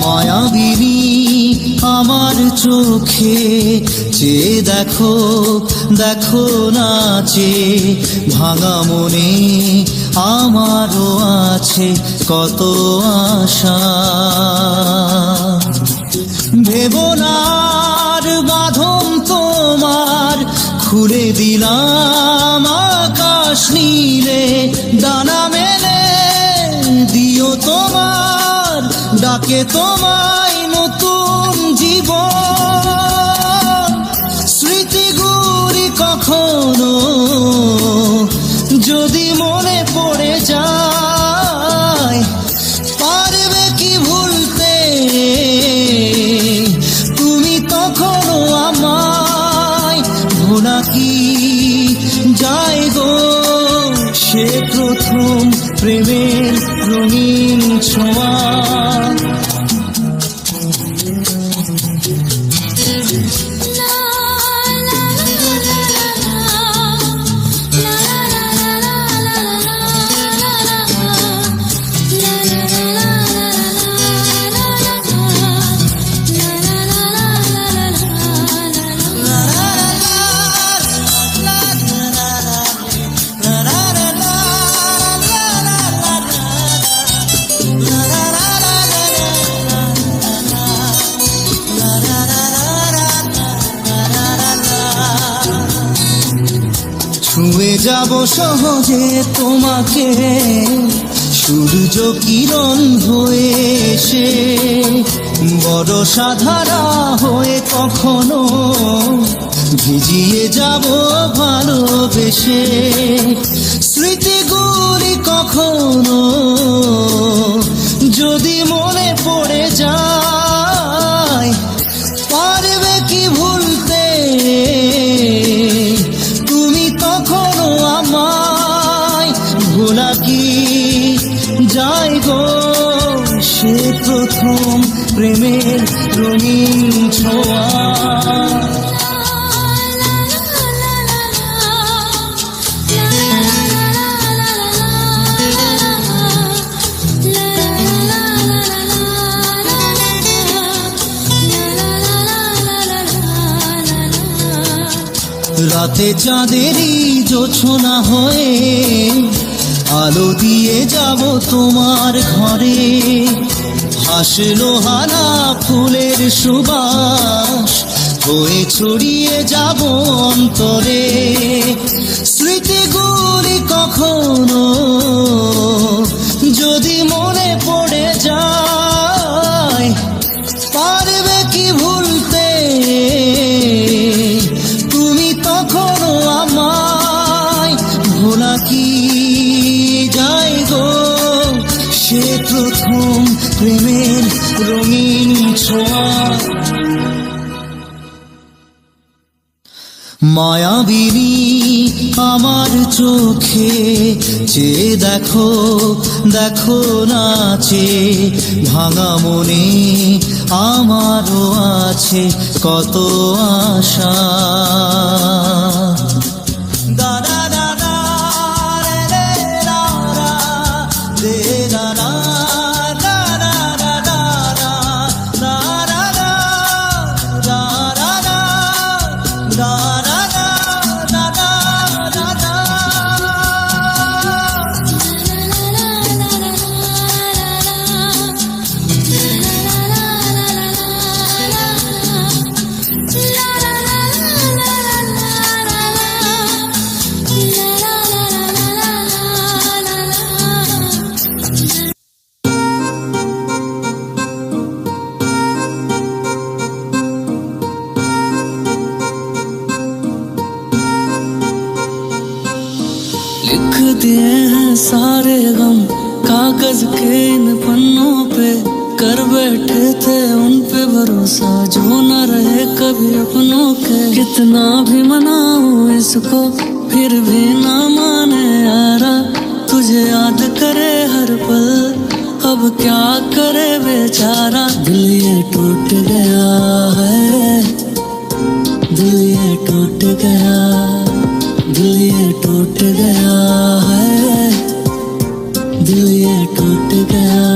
মায়াবিনী আমার চোখে চেয়ে দেখো, দেখো নাচে ভাঙা মনে আমারও আছে কত আশা। ভেবনার বাঁধন তোমার খুলে দিলাম আকাশ নীলে, ডানা মেলে দিও তোমার ডাকে তোমায় নতুন জীবন। স্মৃতিগুলি কখনো যদি মনে পড়ে যায়, পারবে কি ভুলতে তুমি তখনো আমায়? ভোলা কি যায় গো সে প্রথম প্রেমের রঙিন ছোঁয়া। ছুঁয়ে যাব সহজে তোমাকে সূর্য কিরণ হয়ে এসে, বরষা ধারা হয়ে কখনো ভিজিয়ে যাব ভালোবেসে। স্মৃতিগুলি কখনো যদি মনে পড়ে যায়, পারবে কি ভুলতে তুমি তখনো আমায়? ভোলা কি যায় গো সে প্রথম প্রেমের রঙিন ছোঁয়া। রাতে চাঁদেরই জোছনা হয়ে আলো দিয়ে যাব তোমার ঘরে, হাসলো হানা ফুলের সুবাস হয়ে ছড়িয়ে যাব অন্তরে। স্মৃতিগুলি কখনো যদি মনে পড়ে যায়, পারবে কি ভুলতে তুমি তখনো আমায়? ভোলা কি যায় গো সে প্রথম প্রেমের রঙিন ছোঁয়া। মায়াবিনী আমার চোখে চেয়ে দেখো, দেখো নাচে ভাঙা মনে আমারও আছে কত আশা। দাদা দাদা রে রে রা রা রে রা রা রা রা রা রা রা রা রা রা রা রা রা। सारे गम कागज के इन पन्नों पे, कर बैठे थे उन पे भरोसा जो न रहे कभी अपनों के। कितना भी मनाऊं इसको फिर भी ना माने यारा, तुझे याद करे हर पल अब क्या करे बेचारा। दिल ये टूट गया है, दिल ये टूट गया, दिल ये टूट गया है, दिल ये टूट गया।